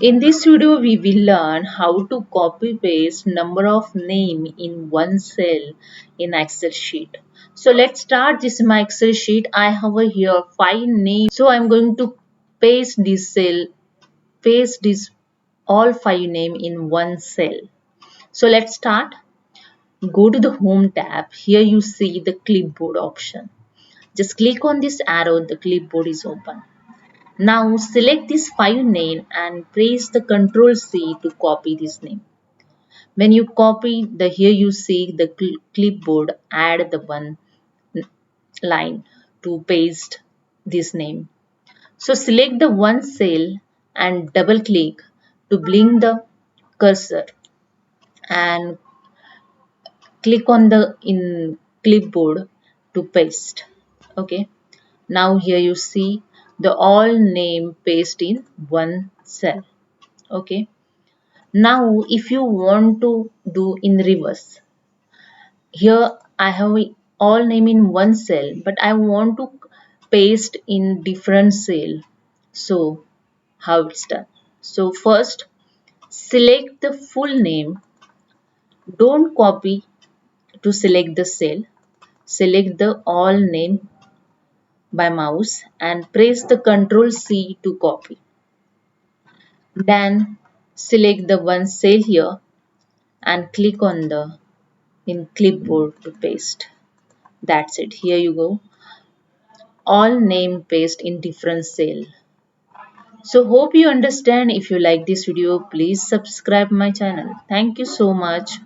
In this video, we will learn how to copy paste number of name in one cell in Excel sheet. So let's start. This is my Excel sheet. I have here 5 names. So I'm going to paste this cell, paste this all 5 name in one cell. So let's start. Go to the home tab. Here you see the clipboard option. Just click on this arrow, the clipboard is open. Now select this file name and press the Ctrl C to copy this name. When you copy here you see the clipboard add the one line to paste this name. So select the one cell and double click to bring the cursor and click on the in clipboard to paste. Okay. Now here you see the all name paste in one cell. Okay. Now if you want to do in reverse, here I have all name in one cell but I want to paste in different cell. So how it's done? So first select the full name, don't copy to select the cell, select the all name by mouse and press the Ctrl C to copy. Then select the one cell here and click on the in clipboard to paste. That's it. Here you go. All name paste in different cell. So hope you understand. If you like this video, please subscribe my channel. Thank you so much.